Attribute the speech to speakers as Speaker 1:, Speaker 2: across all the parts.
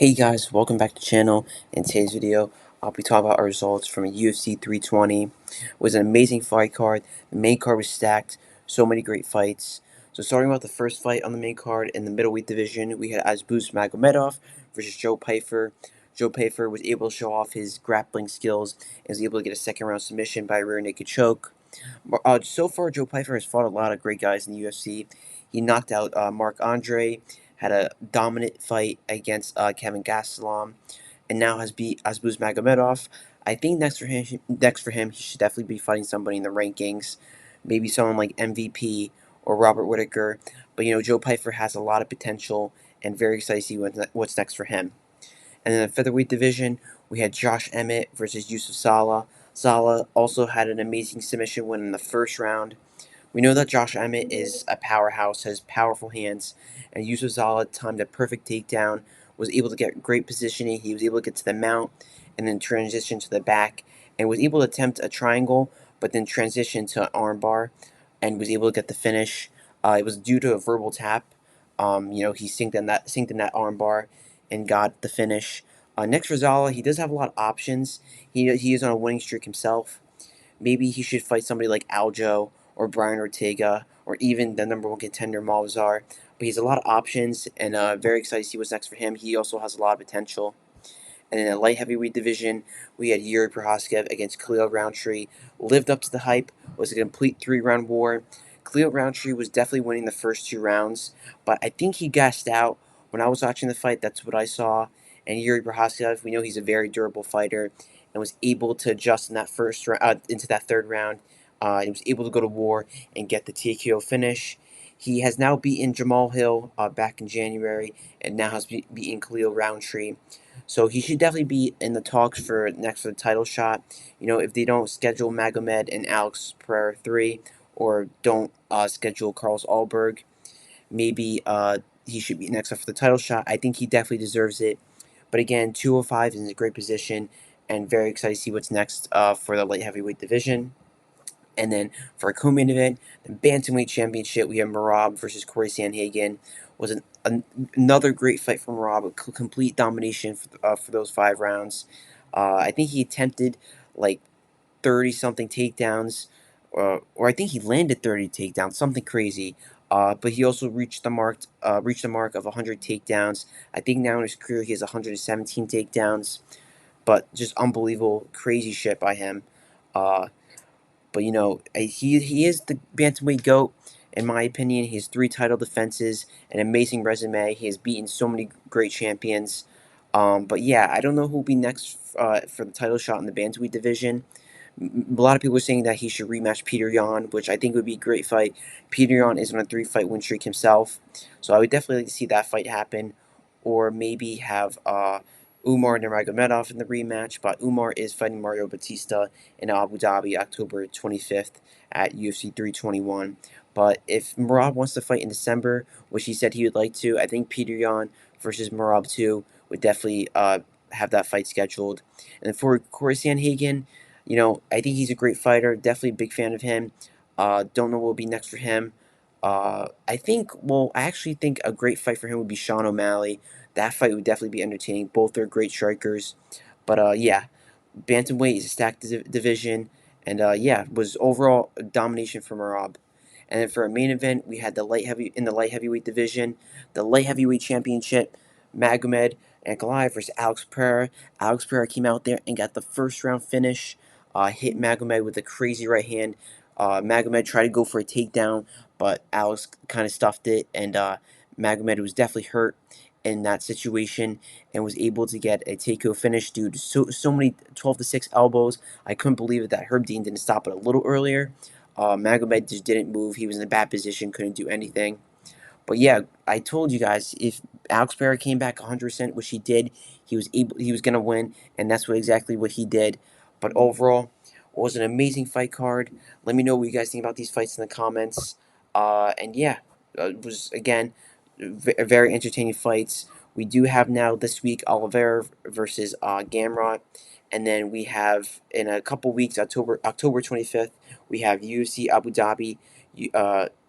Speaker 1: Hey guys, welcome back to the channel. In today's video, I'll be talking about our results from UFC 320. It was an amazing fight card. The main card was stacked, so many great fights. So starting with the first fight on the main card in the middleweight division, we had Azbuz Magomedov versus Joe Pyfer. Joe Pyfer was able to show off his grappling skills and was able to get a second round submission by a rear naked choke. So far, Joe Pyfer has fought a lot of great guys in the UFC. He knocked out Mark Andre, had a dominant fight against Kevin Gastelum, and now has beat Azbuz Magomedov. I think next for him, he should definitely be fighting somebody in the rankings, maybe someone like MVP or Robert Whittaker. But Joe Pyfer has a lot of potential, and very excited to see what's next for him. And in the featherweight division, we had Josh Emmett versus Yusuf Zala. Zala also had an amazing submission win in the first round. We know that Josh Emmett is a powerhouse, has powerful hands, and Yusuf Zala timed a perfect takedown, was able to get great positioning. He was able to get to the mount and then transition to the back, and was able to attempt a triangle, but then transition to an armbar, and was able to get the finish. It was due to a verbal tap. He synced in that armbar and got the finish. Next for Zala, he does have a lot of options. He is on a winning streak himself. Maybe he should fight somebody like Aljo or Brian Ortega or even the number one contender Malzar. But he has a lot of options, and very excited to see what's next for him. He also has a lot of potential. And in the light heavyweight division, we had Yuri Prohaska against Khalil Roundtree. Lived up to the hype, was a complete three-round war. Khalil Roundtree was definitely winning the first two rounds, but I think he gassed out. When I was watching the fight, that's what I saw. And Yuri Prohaska, we know he's a very durable fighter, and was able to adjust in that into that third round. He was able to go to war and get the TKO finish. He has now beaten Jamal Hill back in January, and now has beaten Khalil Roundtree. So he should definitely be in the talks for the title shot. If they don't schedule Magomed and Alex Pereira 3, or don't schedule Carlos Alberg, maybe he should be next up for the title shot. I think he definitely deserves it. But again, 205 is in a great position, and very excited to see what's next for the light heavyweight division. And then for a co-main event, the bantamweight championship, we have Merab versus Corey Sandhagen. Was another great fight from Merab, a complete domination for those 5 rounds. I think he attempted like 30 something takedowns, or I think he landed 30 takedowns, something crazy. But he also reached the mark of 100 takedowns. I think now in his career he has 117 takedowns, but just unbelievable, crazy shit by him. Uh, but he is the bantamweight goat, in my opinion. He has 3 title defenses, an amazing resume. He has beaten so many great champions. But yeah, I don't know who will be next for the title shot in the bantamweight division. A lot of people are saying that he should rematch Peter Yan, which I think would be a great fight. Peter Yan is on a 3-fight win streak himself, so I would definitely like to see that fight happen, or maybe have Umar Nurmagomedov in the rematch. But Umar is fighting Mario Batista in Abu Dhabi, October 25th at UFC 321. But if Merab wants to fight in December, which he said he would like to, I think Peter Yan versus Merab 2 would definitely have that fight scheduled. And for Corey Sandhagen, I think he's a great fighter. Definitely a big fan of him. Don't know what will be next for him. I actually think a great fight for him would be Sean O'Malley. That fight would definitely be entertaining. Both are great strikers. But yeah, bantamweight is a stacked division, and yeah, was overall a domination from Merab. And then for our main event, we had the light heavyweight division, the light heavyweight championship, Magomed Ankalaev versus Alex Pereira. Alex Pereira came out there and got the first round finish. Hit Magomed with a crazy right hand. Magomed tried to go for a takedown, but Alex kind of stuffed it, and Magomed was definitely hurt in that situation and was able to get a TKO finish due to so many 12-6 elbows. I couldn't believe it that Herb Dean didn't stop it a little earlier. Magomed just didn't move. He was in a bad position, couldn't do anything. But yeah, I told you guys, if Alex Pereira came back 100%, which he did, he was gonna win, and that's exactly what he did. But overall, it was an amazing fight card. Let me know what you guys think about these fights in the comments. And yeah, it was again very entertaining fights. We do have now this week Oliveira versus Gamrot, and then we have in a couple weeks, October 25th, we have UFC Abu Dhabi.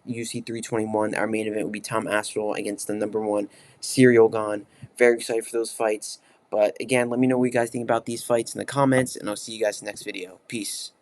Speaker 1: UFC 321. Our main event will be Tom Aspinall against the number one Cyril Gane Very excited for those fights. But again, let me know what you guys think about these fights in the comments, and I'll see you guys in the next video. Peace.